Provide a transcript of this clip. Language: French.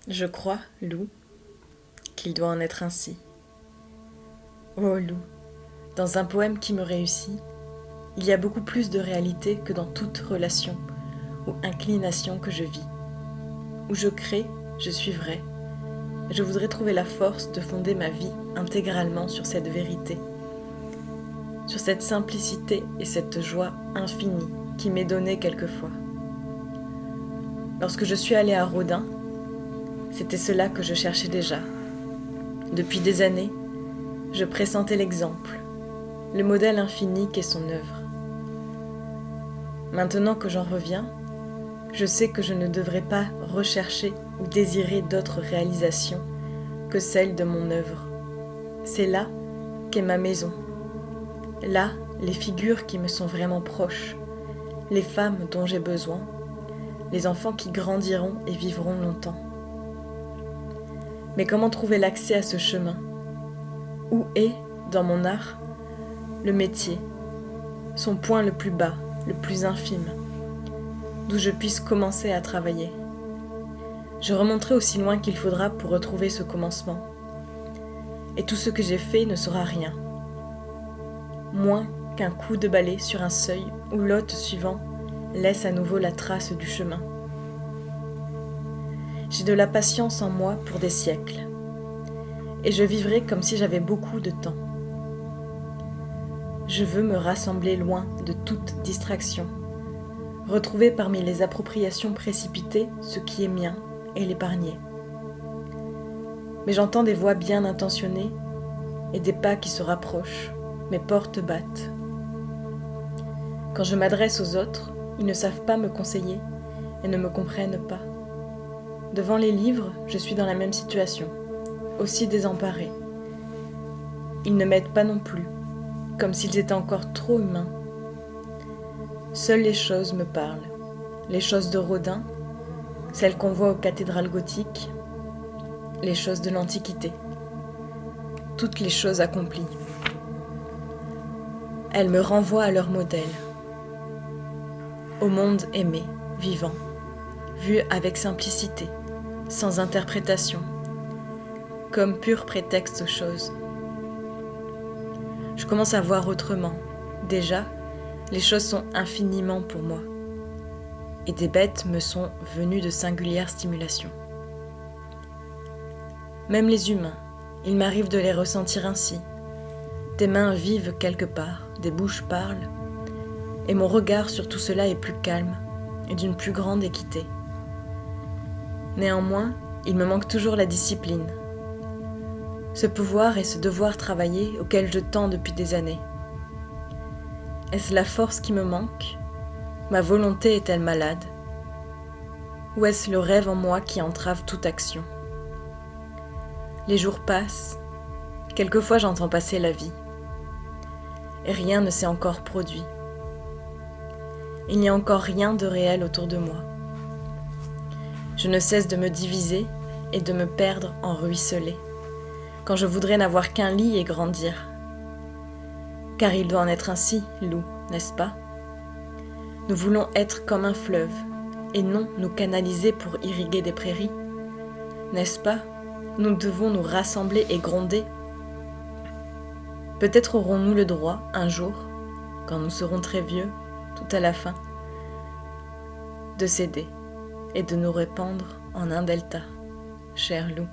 Je crois, loup, qu'il doit en être ainsi. Ô loup, dans un poème qui me réussit, il y a beaucoup plus de réalité que dans toute relation ou inclination que je vis. Où je crée, je suis vrai. Je voudrais trouver la force de fonder ma vie intégralement sur cette vérité, sur cette simplicité et cette joie infinie qui m'est donnée quelquefois. Lorsque je suis allée à Rodin, c'était cela que je cherchais déjà. Depuis des années, je pressentais l'exemple, le modèle infini qu'est son œuvre. Maintenant que j'en reviens, je sais que je ne devrais pas rechercher ou désirer d'autres réalisations que celle de mon œuvre. C'est là qu'est ma maison. Là, les figures qui me sont vraiment proches, les femmes dont j'ai besoin, les enfants qui grandiront et vivront longtemps. Mais comment trouver l'accès à ce chemin? Où est, dans mon art, le métier, son point le plus bas, le plus infime, d'où je puisse commencer à travailler? Je remonterai aussi loin qu'il faudra pour retrouver ce commencement. Et tout ce que j'ai fait ne sera rien. Moins qu'un coup de balai sur un seuil où l'hôte suivant laisse à nouveau la trace du chemin. J'ai de la patience en moi pour des siècles. Et je vivrai comme si j'avais beaucoup de temps. Je veux me rassembler loin de toute distraction, retrouver parmi les appropriations précipitées ce qui est mien et l'épargner. Mais j'entends des voix bien intentionnées et des pas qui se rapprochent, mes portes battent. Quand je m'adresse aux autres, ils ne savent pas me conseiller et ne me comprennent pas. Devant les livres, je suis dans la même situation, aussi désemparée. Ils ne m'aident pas non plus, comme s'ils étaient encore trop humains. Seules les choses me parlent, les choses de Rodin, celles qu'on voit aux cathédrales gothiques, les choses de l'Antiquité, toutes les choses accomplies. Elles me renvoient à leur modèle, au monde aimé, vivant, vu avec simplicité, sans interprétation, comme pur prétexte aux choses. Je commence à voir autrement. Déjà, les choses sont infiniment pour moi, et des bêtes me sont venues de singulières stimulations. Même les humains, il m'arrive de les ressentir ainsi. Des mains vivent quelque part, des bouches parlent, et mon regard sur tout cela est plus calme et d'une plus grande équité. Néanmoins, il me manque toujours la discipline, ce pouvoir et ce devoir travailler auquel je tends depuis des années. Est-ce la force qui me manque? Ma volonté est-elle malade? Ou est-ce le rêve en moi qui entrave toute action? Les jours passent, quelquefois j'entends passer la vie, et rien ne s'est encore produit. Il n'y a encore rien de réel autour de moi. Je ne cesse de me diviser et de me perdre en ruisselets, quand je voudrais n'avoir qu'un lit et grandir. Car il doit en être ainsi, loup, n'est-ce pas? Nous voulons être comme un fleuve, et non nous canaliser pour irriguer des prairies. N'est-ce pas? Nous devons nous rassembler et gronder. Peut-être aurons-nous le droit, un jour, quand nous serons très vieux, tout à la fin, de céder et de nous répandre en un delta, cher loup.